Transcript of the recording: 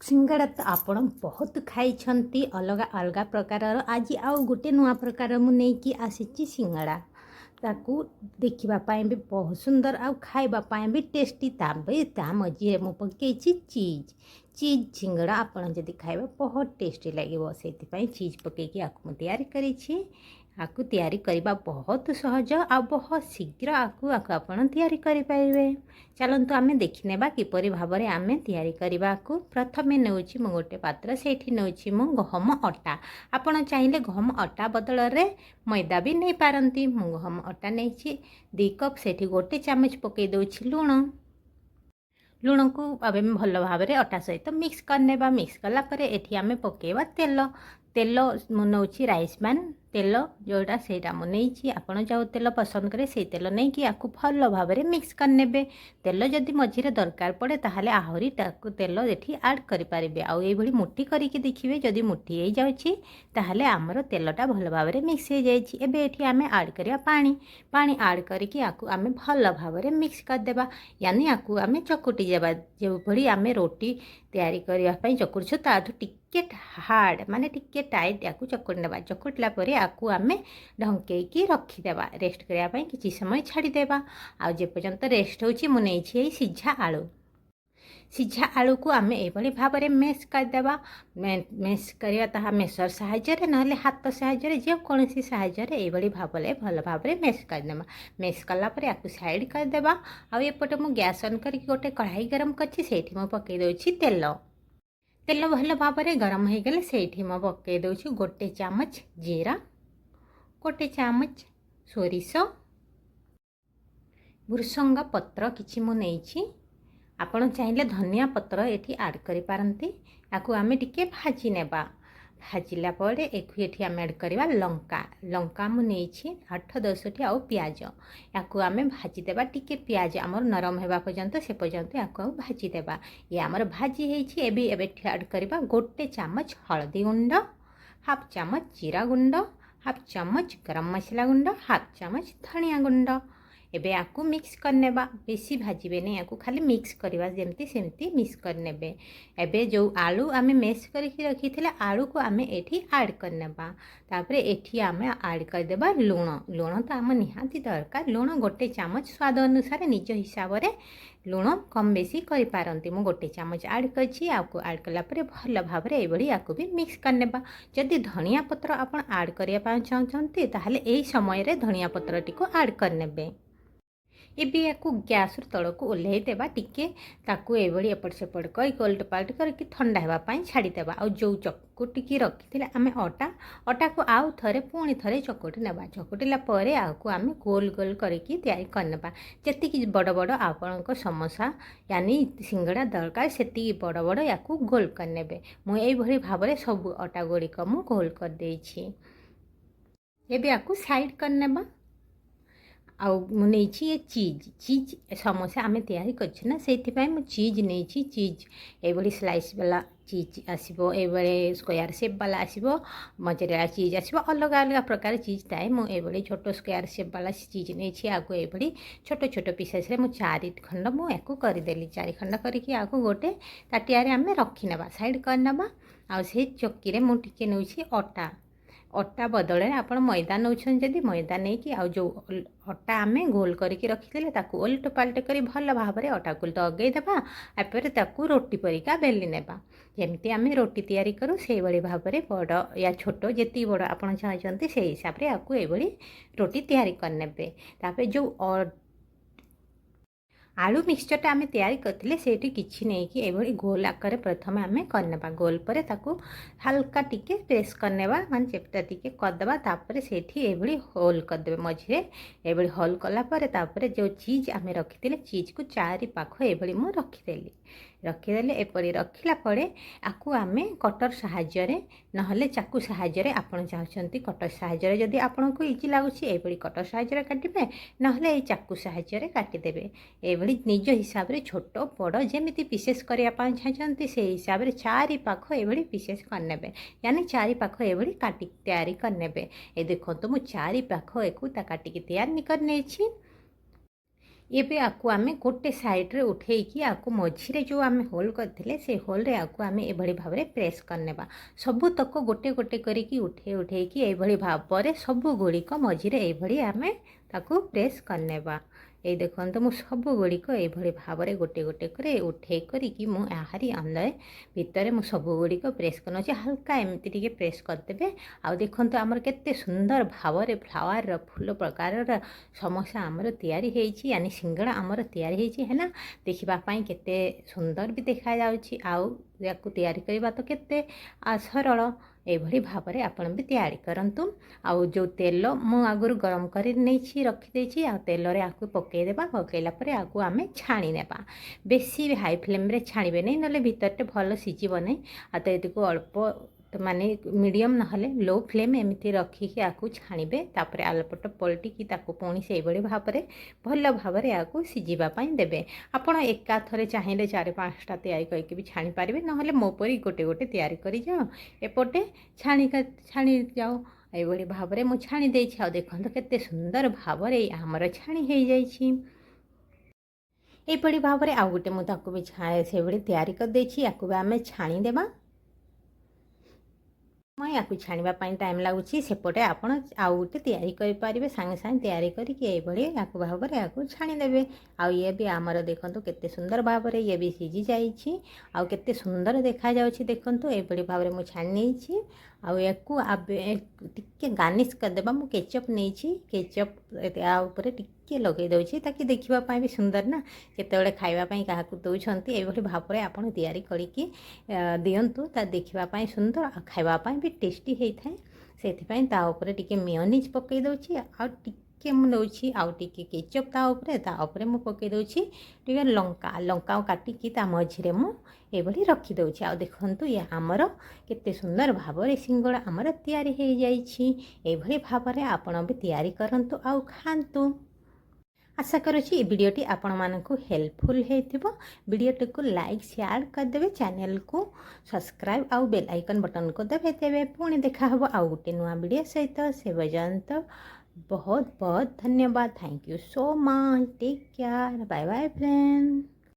सिंगाड़ा तो आपण बहुत खाई अलग अलग प्रकार आज आउ गोटे नुआ प्रकार मुझे आसी सिंगाड़ा ताकू देखापी भी बहुत सुंदर आउ खावाई भी टेस्टी ता मझे मु पकई चीज चीज सिंगाड़ा आपड़ जदि खाइबा बहुत टेस्टी लगे से चीज पकईकी आपको तैयारी करी आपको तैयारी करने बहुत सहज आ बहुत शीघ्र आपको आपण तैयारी करें। चलतु आम देखने किपरि भाव में आम तैयारी करने को प्रथम नौ गोटे पात्र से नौ गहम अटा आपड़ चाहिए गहम अटा बदल में मैदा भी नहीं पारती मु गहम अटा नहीं 2 कप से गोटे चामच पकई दूसरी लुण को आम भल भाव में अटा सहित मिक्स करने मिक्स कलापर ये आम पकईवा तेल तेल नौ राइस ब्रान तेल जोड़ा से आपड़ जो तेल पसंद करे से तेल नहीं कि आपको भल भाव में मिक्स करने तेल जदि मझे दरकार पड़े ताहले आहरी तेल ये आड करें आई मुठी करके देखिए जदि मुठी हो जाए आमर तेलटा भल भाव में मिक्स हो जाए आम आड करा पानी आड करके आम भल भाव में मिक्स करदे यानी आपको आम चकुटी जावा जो भली आम रोटी तैयारी करने चकुड़ू ताठू टिके हार्ड माने टिके टाइट या चकुटा चकुटला आपको आम ढंकई रखीदेवा रेस्ट करने किसी समय छाड़देवा आपर्यंत रेस्ट होनी सीझा आलू सीझा आलू को आम ये भाव में मेस करदेवा मेस करवा मेसर साहाय्य ना हाथ साहाय्य जेकोसी साहाय्य ये भाव में भल भाव में मेस करदेवा मेस कलापर आपको साइड करदेवा आउटे मुझ गैस ऑन करके गोटे कढ़ाई गरम कर पकई दूसरी तेल तेल भल भाव में गरम हो गले से पकई दूसरी गोटे चामच जीरा गोटे चामच सोरिष भृसंगा पत्र किछि मु नहीं आपण चाहिए धनिया पत्र ये आड करें आपको आम टे भाजी नेबा भाजिला पड़े ये आम ऐड करवा लंका लंका मुझे 8-10 आउ पियाज या आम भाजीदेवा टिके पियाज आमर नरम होगा पर्यंत से पर्यंत या भाजीदेवा ये आमर भाजी होती ऐड करवा गोटे चामच हलदी गुंड हाफ चामच जीरा गुंड हाफ चामच गरम मसला गुंड हाफ चामच धनिया गुंड एबे आपको मिक्स करने बेसी भाजबे नहीं आपको खाली मिक्स करवा जमती सेमती मिक्स करने एबे जो आलू आम मेस करके रखी थे आलू को आम ये आड करने तापर ये आम आड करदेबा लुण लुण तो आम निहाती दरकार लुण गोटे चामच स्वाद अनुसार निज हिसाब से लुण कम बेसी करें मु गोटे चामच आड कर आड कलापर भल भाव में ये आपको भी मिक्स करने जदि धनिया पत्र आप आड करने चाहते ताहले यही समय रे धनिया पत्र टी आड करने एबे याकू गैस तल को ओह्लई देबा टिके ताकू एभली एपट सेपट कर उलट पाल्ट करके ठंडा होगापाई छाड़देवा आ जो चकुटिकी रखी आम अटा को आउ थे पुणी थे चकुटी नेबा चकुटिला आपको आम गोल गोल करके तैयारी करने जी बड़ बड़ आपण समोसा यानी सिंगड़ा दरकार से बड़ बड़ या गोल करने मुझे भाव में सब अटा गुड़िक मु गोल कर देछि एबे याकू साइड करने आउे ये चीज समोसा आम तैयारी करना से चीज नहीं चीज ये स्लाइस वाला चीज आसो ये स्क्वायर शेप वाला आसो मजेरिया चीज आसो अलग अलग प्रकार चीज थाए मुझे छोट स्क्वायर शेप वाला चीज नहीं आपको ये छोट छोट पीसेस रे 4 खंड मुझे करदेली 4 खंड करके आपको गोटे ताटिया आम रखीने साइड करने आ चक्की मुझे नौ अटा अटा बदल आप मैदा नौ जदि मैदा नहीं कि जो अटा आम गोल करके रखीदे ताकू ओल्ट पाल्ट कर भल भाव में अटा को दगईदेवा तापर ताकू रोटी परिका बेली नेबा जमती आम रोटी तैयारी करूँ से भाव में बड़ या छोट जी बड़ आप चाहते से हिसाब से आपको ये रोटी तैयारी करने तापर जो आलू मिक्सचरटा आम तैयारी करते से किसी नहीं कि ये गोल आकार प्रथम आम करने गोल पर ताकू हल्का टिके प्रेस करने मान चेपटा टिके करदे तापर से ये होल करदे मझे ये होल कलापर तापर जो चीज आम रखी चीज को 4 पाख ये मुझे रखीदे एपरी रखला पड़े आपको आम कटर साहाय्य नहले चाकू साहाय्य आपड़ चाहते कटर साहाय्य जदि आपन को इजी लगुच ये कटर साहाय्य काटे नहले चाकू साहाय्य काटिदेवे ये निज हिसाब से छोट बड़ जमी पीसेस करने चाहते से हिसाब से 4 पाख ये पीसेस करने यानी 4 पाख ये काटिक तैयारी करने ये देखो तो मुझे 4 पाख एक काटिक तैयारी करने ଏବେ ଆକୁ ଆମେ ଗୋଟେ ସାଇଡ଼୍ରେ ଉଠେଇକି ଆକୁ ମଝିରେ ଯେଉଁ ଆମେ ହୋଲ୍ କରିଥିଲେ ସେ ହୋଲ୍ରେ ଆକୁ ଆମେ ଏଭଳି ଭାବରେ ପ୍ରେସ୍ କରିନେବା। ସବୁତକ ଗୋଟେ ଗୋଟେ କରିକି ଉଠେଇକି ଏଇଭଳି ଭାବରେ ସବୁ ଗୁଡ଼ିକ ମଝିରେ ଏଇଭଳି ଆମେ ତାକୁ ପ୍ରେସ୍ କରିନେବା। ଏଇ ଦେଖନ୍ତୁ ମୁଁ ସବୁ ଗୁଡ଼ିକ ଏଇଭଳି ଭାବରେ ଗୋଟେ ଗୋଟେ କରି ଉଠେଇ କରିକି ମୁଁ ଏହାରି ଭିତରେ ମୁଁ ସବୁ ଗୁଡ଼ିକ ପ୍ରେସ୍ କରିନେଉଛି। ହାଲକା ଏମିତି ଟିକେ ପ୍ରେସ୍ କରିଦେବେ। ଆଉ ଦେଖନ୍ତୁ ଆମର କେତେ ସୁନ୍ଦର ଭାବରେ ଫ୍ଲାୱାରର ଫୁଲ ପ୍ରକାରର ସମୋସା ଆମର ତିଆରି ହେଇଛି, यानी ସିଙ୍ଗଡ଼ା ଆମର ତିଆରି ହେଇଛି ହେଲା। ଦେଖିବା ପାଇଁ କେତେ ସୁନ୍ଦର ବି ଦେଖାଯାଉଛି। ଆଉ ୟାକୁ ତିଆରି କରିବା ତ କେତେ ସରଳ। ଏଇଭଳି ଭାବରେ ଆପଣ ବି ତିଆରି କରନ୍ତୁ। ଆଉ ଯେଉଁ ତେଲ ମୁଁ ଆଗରୁ ଗରମ କରି ନେଇଛି ରଖିଦେଇଛି, ଆଉ ତେଲରେ ଆକୁ ପକାଇଦେବା। ପକାଇଲା ପରେ ଆକୁ ଆମେ ଛାଣି ନେବା। ବେଶୀ ହାଇ ଫ୍ଲେମ୍ରେ ଛାଣିବେ ନାହିଁ, ନହେଲେ ଭିତରଟେ ଭଲ ସିଝିବ ନାହିଁ। ଆଉ ତ ଏତିକୁ ଅଳ୍ପ ମାନେ ମିଡ଼ିୟମ୍ ନହେଲେ ଲୋ ଫ୍ଲେମ୍ ଏମିତି ରଖିକି ଆକୁ ଛାଣିବେ। ତାପରେ ଆଲପଟ ପଲଟିକି ତାକୁ ପୁଣି ସେଇଭଳି ଭାବରେ ଭଲ ଭାବରେ ଆକୁ ସିଝିବା ପାଇଁ ଦେବେ। ଆପଣ ଏକାଥରେ ଚାହିଁଲେ 4-5ଟା ତିଆରି କରିକି ବି ଛାଣିପାରିବେ, ନହେଲେ ମୋ ପରି ଗୋଟେ ଗୋଟେ ତିଆରି କରିଯାଅ, ଏପଟେ ଛାଣି ଯାଅ। ଏଇଭଳି ଭାବରେ ମୁଁ ଛାଣି ଦେଇଛି। ଆଉ ଦେଖନ୍ତୁ କେତେ ସୁନ୍ଦର ଭାବରେ ଆମର ଛାଣି ହେଇଯାଇଛି। ଏଇଭଳି ଭାବରେ ଆଉ ଗୋଟେ ମୁଁ ତାକୁ ବି ସେଇଭଳି ତିଆରି କରିଦେଇଛି। ୟାକୁ ବି ଆମେ ଛାଣିଦେବା। ୟାକୁ ଛାଣିବା ପାଇଁ ଟାଇମ୍ ଲାଗୁଛି, ସେପଟେ ଆପଣ ଆଉ ଗୋଟେ ତିଆରି କରିପାରିବେ। ସାଙ୍ଗେ ସାଙ୍ଗେ ତିଆରି କରିକି ଏଇଭଳି ୟାକୁ ଭାବରେ ୟାକୁ ଛାଣିଦେବେ। ଆଉ ଇଏ ବି ଆମର ଦେଖନ୍ତୁ କେତେ ସୁନ୍ଦର ଭାବରେ ଇଏ ବି ସିଝି ଯାଇଛି। ଆଉ କେତେ ସୁନ୍ଦର ଦେଖାଯାଉଛି ଦେଖନ୍ତୁ। ଏଇଭଳି ଭାବରେ ମୁଁ ଛାଣି ନେଇଛି। ଆଉ ୟାକୁ ଟିକେ ଗାର୍ନିଶ୍ କରିଦେବା। ମୁଁ କେଚପ୍ ନେଇଛି, କେଚପ୍ ୟା ଉପରେ ଟିକେ ଲଗେଇ ଦେଉଛି, ତାକି ଦେଖିବା ପାଇଁ ବି ସୁନ୍ଦର ନା। କେତେବେଳେ ଖାଇବା ପାଇଁ କାହାକୁ ଦେଉଛନ୍ତି, ଏଇଭଳି ଭାବରେ ଆପଣ ତିଆରି କରିକି ଦିଅନ୍ତୁ। ତା ଦେଖିବା ପାଇଁ ସୁନ୍ଦର, ଆଉ ଖାଇବା ପାଇଁ ବି ଟେଷ୍ଟି ହେଇଥାଏ। ସେଥିପାଇଁ ତା ଉପରେ ଟିକେ ମେୟୋନିଜ୍ ପକାଇ ଦେଉଛି। ଆଉ ଟିକେ ମୁଁ ନେଉଛି ଆଉ ଟିକେ କେଚପ୍ ତା ଉପରେ ମୁଁ ପକାଇ ଦେଉଛି ଟିକେ ଲଙ୍କା କାଟିକି ତା ମଝିରେ ମୁଁ ଏଭଳି ରଖିଦେଉଛି। ଆଉ ଦେଖନ୍ତୁ ଇଏ ଆମର କେତେ ସୁନ୍ଦର ଭାବରେ ସିଙ୍ଗଡ଼ା ଆମର ତିଆରି ହେଇଯାଇଛି। ଏଇଭଳି ଭାବରେ ଆପଣ ବି ତିଆରି କରନ୍ତୁ ଆଉ ଖାଆନ୍ତୁ। आशा करुँची ये वीडियोटी आपण मानकु हेल्पफुल हेतिबो। वीडियोटी को लाइक शेयर करदेवे, चैनल को सब्सक्राइब आउ बेल आइकन बटन को देवे। तेबे पुणी देखा हबो आउ गोटे नुआ वीडियो सहित। से पर्यंत बहुत बहुत धन्यवाद। Thank you so much. Take care. Bye bye friend.